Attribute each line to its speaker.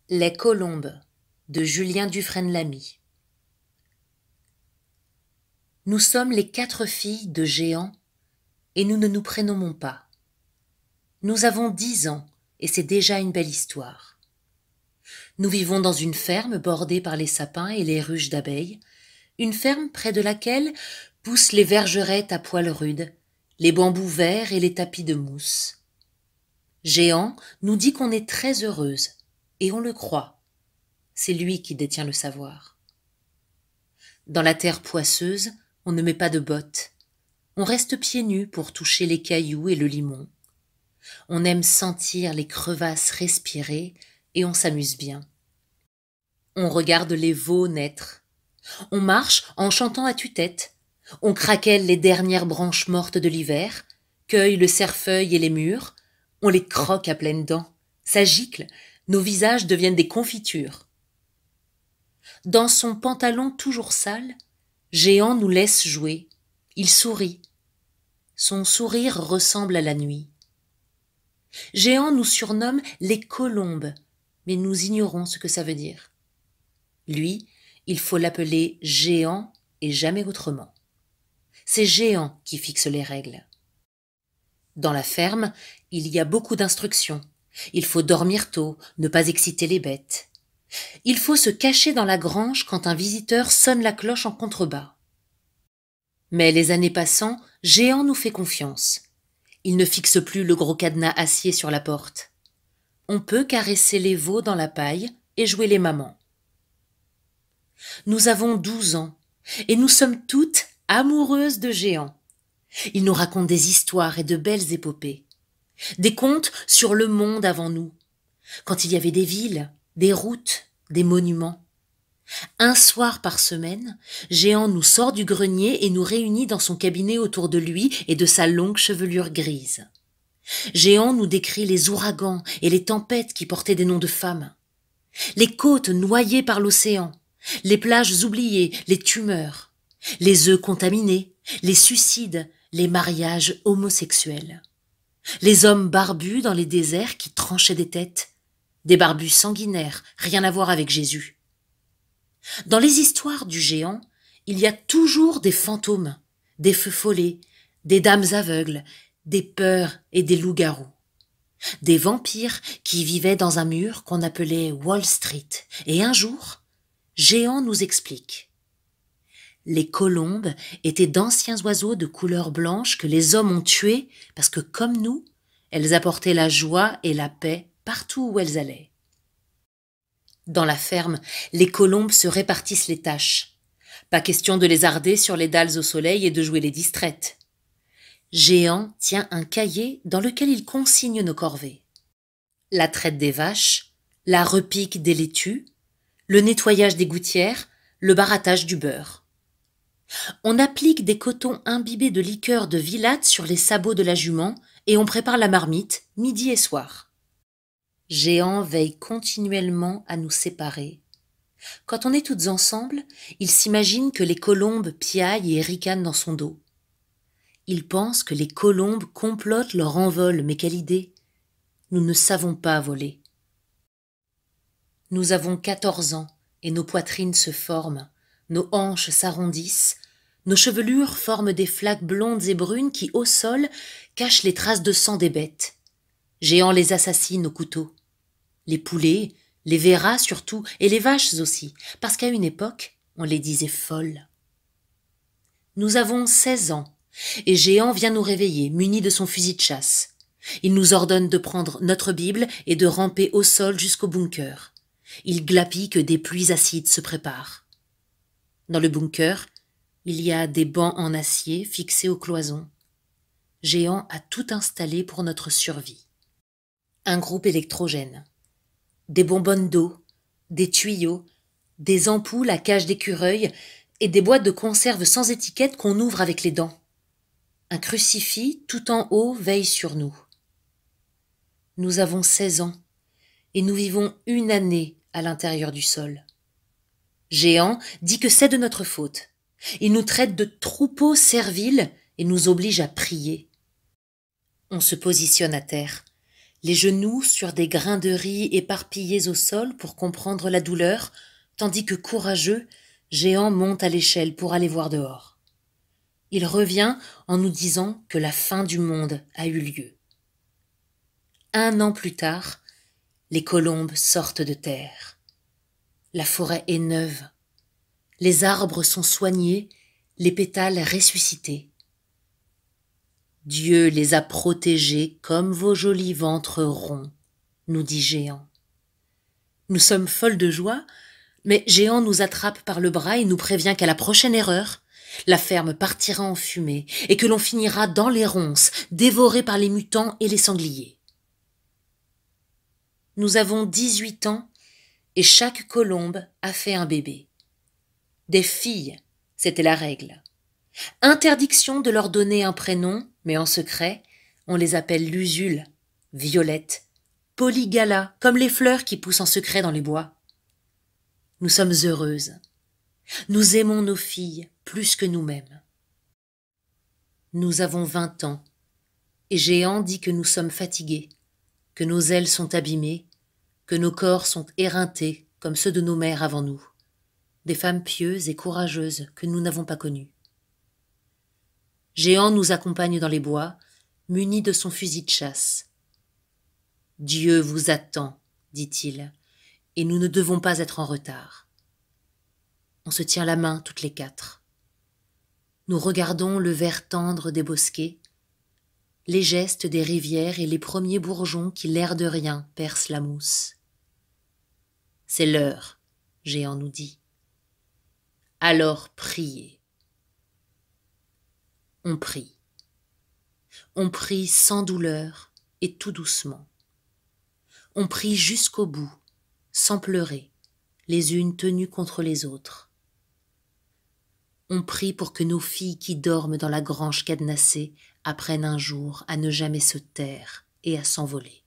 Speaker 1: Les colombes de Julien Dufresne-Lamy. Nous sommes les 4 filles de géants et nous ne nous prénommons pas. Nous avons 10 ans et c'est déjà une belle histoire. Nous vivons dans une ferme bordée par les sapins et les ruches d'abeilles, une ferme près de laquelle poussent les vergerettes à poils rudes, les bambous verts et les tapis de mousse. Géant nous dit qu'on est très heureuse et on le croit. C'est lui qui détient le savoir. Dans la terre poisseuse, on ne met pas de bottes. On reste pieds nus pour toucher les cailloux et le limon. On aime sentir les crevasses respirer et on s'amuse bien. On regarde les veaux naître. On marche en chantant à tue-tête. On craquelle les dernières branches mortes de l'hiver, cueille le cerfeuil et les mûres. On les croque à pleines dents. Ça gicle, nos visages deviennent des confitures. Dans son pantalon toujours sale, Géant nous laisse jouer. Il sourit. Son sourire ressemble à la nuit. Géant nous surnomme les colombes, mais nous ignorons ce que ça veut dire. Lui, il faut l'appeler Géant et jamais autrement. C'est Géant qui fixe les règles. Dans la ferme, il y a beaucoup d'instructions. Il faut dormir tôt, ne pas exciter les bêtes. Il faut se cacher dans la grange quand un visiteur sonne la cloche en contrebas. Mais les années passant, Géant nous fait confiance. Il ne fixe plus le gros cadenas acier sur la porte. On peut caresser les veaux dans la paille et jouer les mamans. Nous avons 12 ans et nous sommes toutes amoureuses de Géant. Il nous raconte des histoires et de belles épopées. Des contes sur le monde avant nous, quand il y avait des villes, des routes, des monuments. Un soir par semaine, Géant nous sort du grenier et nous réunit dans son cabinet autour de lui et de sa longue chevelure grise. Géant nous décrit les ouragans et les tempêtes qui portaient des noms de femmes, les côtes noyées par l'océan, les plages oubliées, les tumeurs, les œufs contaminés, les suicides, les mariages homosexuels, les hommes barbus dans les déserts qui tranchaient des têtes, des barbus sanguinaires, rien à voir avec Jésus. Dans les histoires du géant, il y a toujours des fantômes, des feux follets, des dames aveugles, des peurs et des loups-garous. Des vampires qui vivaient dans un mur qu'on appelait Wall Street. Et un jour, Géant nous explique. Les colombes étaient d'anciens oiseaux de couleur blanche que les hommes ont tués parce que, comme nous, elles apportaient la joie et la paix partout où elles allaient. Dans la ferme, les colombes se répartissent les tâches. Pas question de les harder sur les dalles au soleil et de jouer les distraites. Géant tient un cahier dans lequel il consigne nos corvées. La traite des vaches, la repique des laitues, le nettoyage des gouttières, le barattage du beurre. On applique des cotons imbibés de liqueur de Vilatte sur les sabots de la jument et on prépare la marmite, midi et soir. Géant veille continuellement à nous séparer. Quand on est toutes ensemble, il s'imagine que les colombes piaillent et ricanent dans son dos. Il pense que les colombes complotent leur envol, mais quelle idée! Nous ne savons pas voler. Nous avons 14 ans et nos poitrines se forment, nos hanches s'arrondissent, nos chevelures forment des flaques blondes et brunes qui, au sol, cachent les traces de sang des bêtes. Géant les assassine au couteau. Les poulets, les verras surtout, et les vaches aussi, parce qu'à une époque, on les disait folles. Nous avons 16 ans, et Géant vient nous réveiller, muni de son fusil de chasse. Il nous ordonne de prendre notre Bible et de ramper au sol jusqu'au bunker. Il glapit que des pluies acides se préparent. Dans le bunker, il y a des bancs en acier fixés aux cloisons. Géant a tout installé pour notre survie. Un groupe électrogène, des bonbonnes d'eau, des tuyaux, des ampoules à cage d'écureuil et des boîtes de conserve sans étiquette qu'on ouvre avec les dents. Un crucifix tout en haut veille sur nous. Nous avons 16 ans et nous vivons une année à l'intérieur du sol. Géant dit que c'est de notre faute. Il nous traite de troupeaux serviles et nous oblige à prier. On se positionne à terre. les genoux sur des grains de riz éparpillés au sol pour comprendre la douleur, tandis que courageux, Géant monte à l'échelle pour aller voir dehors. Il revient en nous disant que la fin du monde a eu lieu. 1 an plus tard, les colombes sortent de terre. La forêt est neuve. Les arbres sont soignés, les pétales ressuscités. Dieu les a protégés comme vos jolis ventres ronds, nous dit Géant. Nous sommes folles de joie, mais Géant nous attrape par le bras et nous prévient qu'à la prochaine erreur, la ferme partira en fumée et que l'on finira dans les ronces, dévorés par les mutants et les sangliers. Nous avons 18 ans et chaque colombe a fait un bébé. Des filles, c'était la règle. Interdiction de leur donner un prénom, mais en secret, on les appelle Lusul, Violette, Polygala, comme les fleurs qui poussent en secret dans les bois. Nous sommes heureuses. Nous aimons nos filles plus que nous-mêmes. Nous avons 20 ans, et Géant dit que nous sommes fatigués, que nos ailes sont abîmées, que nos corps sont éreintés comme ceux de nos mères avant nous, des femmes pieuses et courageuses que nous n'avons pas connues. Géant nous accompagne dans les bois, muni de son fusil de chasse. « Dieu vous attend, dit-il, et nous ne devons pas être en retard. » On se tient la main toutes les 4. Nous regardons le vert tendre des bosquets, les gestes des rivières et les premiers bourgeons qui, l'air de rien, percent la mousse. « C'est l'heure, » Géant nous dit. « Alors priez. » On prie. On prie sans douleur et tout doucement. On prie jusqu'au bout, sans pleurer, les unes tenues contre les autres. On prie pour que nos filles qui dorment dans la grange cadenassée apprennent un jour à ne jamais se taire et à s'envoler.